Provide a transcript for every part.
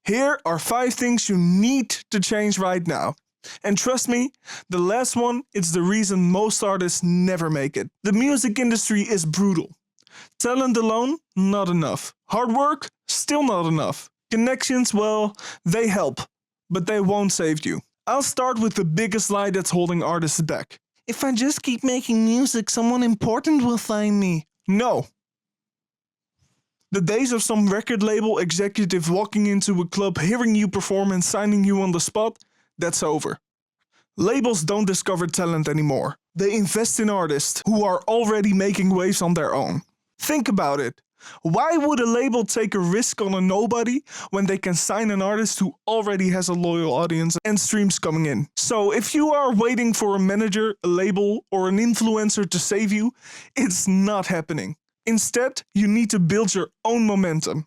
Here are 5 things you need to change right now. And trust me, the last one is the reason most artists never make it. The music industry is brutal. Talent alone, not enough. Hard work, still not enough. Connections, well, they help, but they won't save you. I'll start with the biggest lie that's holding artists back. If I just keep making music, someone important will find me. No. The days of some record label executive walking into a club, hearing you perform and signing you on the spot, that's over. Labels don't discover talent anymore. They invest in artists who are already making waves on their own. Think about it. Why would a label take a risk on a nobody when they can sign an artist who already has a loyal audience and streams coming in? So if you are waiting for a manager, a label, or an influencer to save you, it's not happening. Instead, you need to build your own momentum.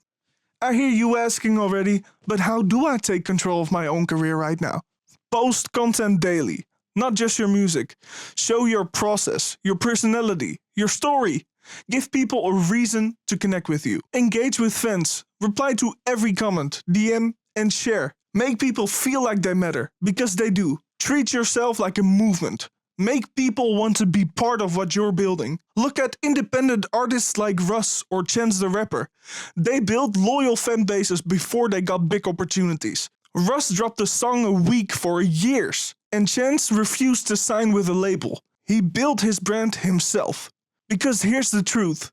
I hear you asking already, but how do I take control of my own career right now? Post content daily, not just your music. Show your process, your personality, your story. Give people a reason to connect with you. Engage with fans. Reply to every comment, DM, and share. Make people feel like they matter, because they do. Treat yourself like a movement. Make people want to be part of what you're building. Look at independent artists like Russ or Chance the Rapper. They built loyal fan bases before they got big opportunities. Russ dropped a song a week for years, and Chance refused to sign with a label. He built his brand himself. Because here's the truth,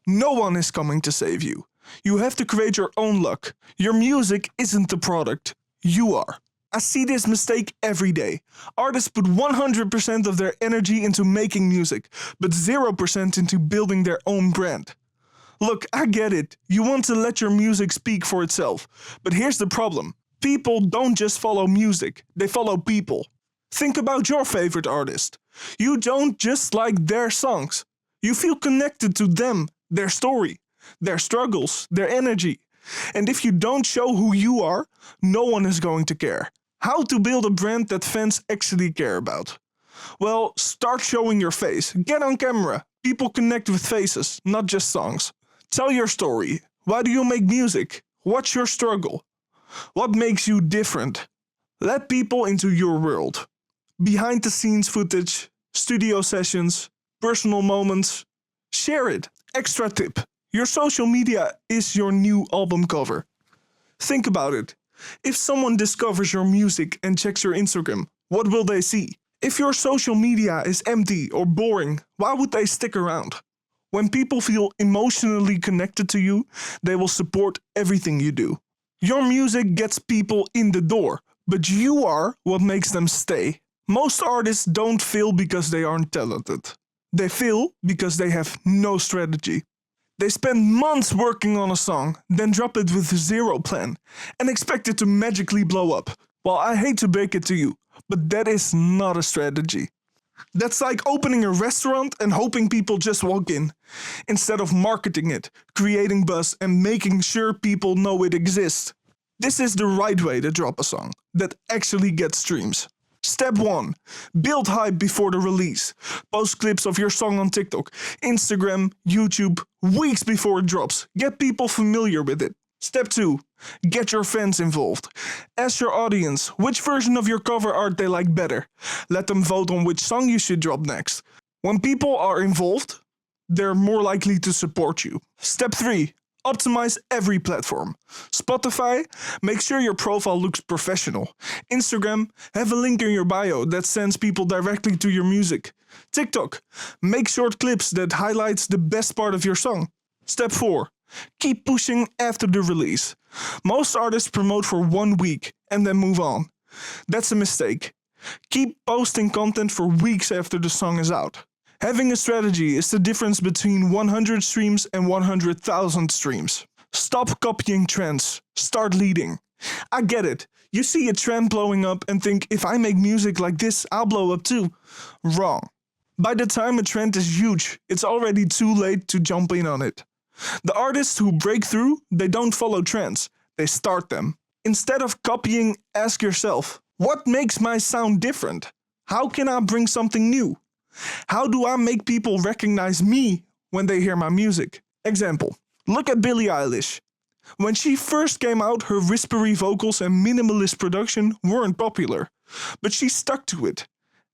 no one is coming to save you. You have to create your own luck. Your music isn't the product, you are. I see this mistake every day. Artists put 100% of their energy into making music, but 0% into building their own brand. Look, I get it. You want to let your music speak for itself. But here's the problem. People don't just follow music, they follow people. Think about your favorite artist. You don't just like their songs. You feel connected to them, their story, their struggles, their energy. And if you don't show who you are, no one is going to care. How to build a brand that fans actually care about? Well, start showing your face. Get on camera. People connect with faces, not just songs. Tell your story. Why do you make music? What's your struggle? What makes you different? Let people into your world. Behind the scenes footage, studio sessions, personal moments. Share it. Extra tip. Your social media is your new album cover. Think about it. If someone discovers your music and checks your Instagram, what will they see? If your social media is empty or boring, why would they stick around? When people feel emotionally connected to you, they will support everything you do. Your music gets people in the door, but you are what makes them stay. Most artists don't fail because they aren't talented. They fail because they have no strategy. They spend months working on a song, then drop it with zero plan, and expect it to magically blow up. Well, I hate to break it to you, but that is not a strategy. That's like opening a restaurant and hoping people just walk in, instead of marketing it, creating buzz, and making sure people know it exists. This is the right way to drop a song that actually gets streams. Step 1. Build hype before the release. Post clips of your song on TikTok, Instagram, YouTube, weeks before it drops. Get people familiar with it. Step 2. Get your fans involved. Ask your audience which version of your cover art they like better. Let them vote on which song you should drop next. When people are involved, they're more likely to support you. Step 3. Optimize every platform. Spotify, make sure your profile looks professional. Instagram, have a link in your bio that sends people directly to your music. TikTok, make short clips that highlights the best part of your song. Step 4. Keep pushing after the release. Most artists promote for 1 week and then move on. That's a mistake. Keep posting content for weeks after the song is out. Having a strategy is the difference between 100 streams and 100,000 streams. Stop copying trends. Start leading. I get it. You see a trend blowing up and think, if I make music like this, I'll blow up too. Wrong. By the time a trend is huge, it's already too late to jump in on it. The artists who break through, they don't follow trends. They start them. Instead of copying, ask yourself, what makes my sound different? How can I bring something new? How do I make people recognize me when they hear my music? Example, look at Billie Eilish. When she first came out, her whispery vocals and minimalist production weren't popular, but she stuck to it.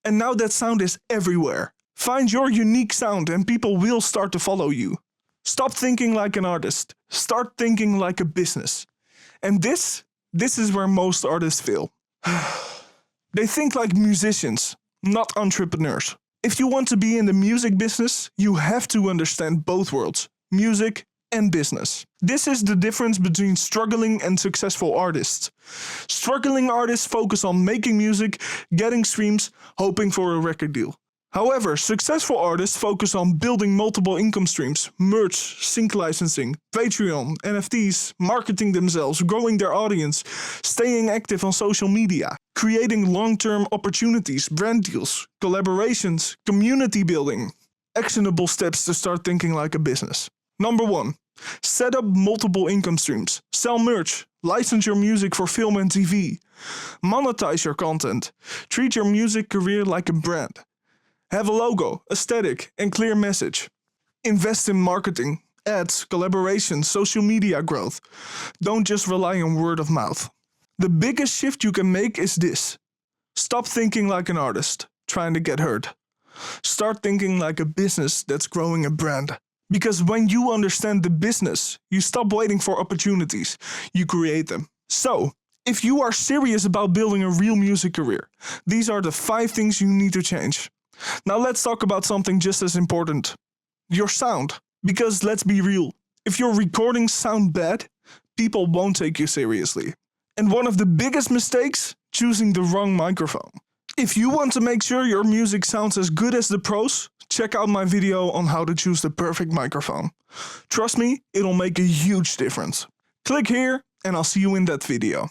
And now that sound is everywhere. Find your unique sound and people will start to follow you. Stop thinking like an artist. Start thinking like a business. And this is where most artists fail. They think like musicians, not entrepreneurs. If you want to be in the music business, you have to understand both worlds, music and business. This is the difference between struggling and successful artists. Struggling artists focus on making music, getting streams, hoping for a record deal. However, successful artists focus on building multiple income streams, merch, sync licensing, Patreon, NFTs, marketing themselves, growing their audience, staying active on social media, creating long-term opportunities, brand deals, collaborations, community building. Actionable steps to start thinking like a business. Number 1. Set up multiple income streams. Sell merch. License your music for film and TV. Monetize your content. Treat your music career like a brand. Have a logo, aesthetic, and clear message. Invest in marketing, ads, collaborations, social media growth. Don't just rely on word of mouth. The biggest shift you can make is this. Stop thinking like an artist, trying to get heard. Start thinking like a business that's growing a brand. Because when you understand the business, you stop waiting for opportunities, you create them. So, if you are serious about building a real music career, these are the 5 things you need to change. Now let's talk about something just as important. Your sound. Because let's be real, if your recordings sound bad, people won't take you seriously. And one of the biggest mistakes, choosing the wrong microphone. If you want to make sure your music sounds as good as the pros, check out my video on how to choose the perfect microphone. Trust me, it'll make a huge difference. Click here and I'll see you in that video.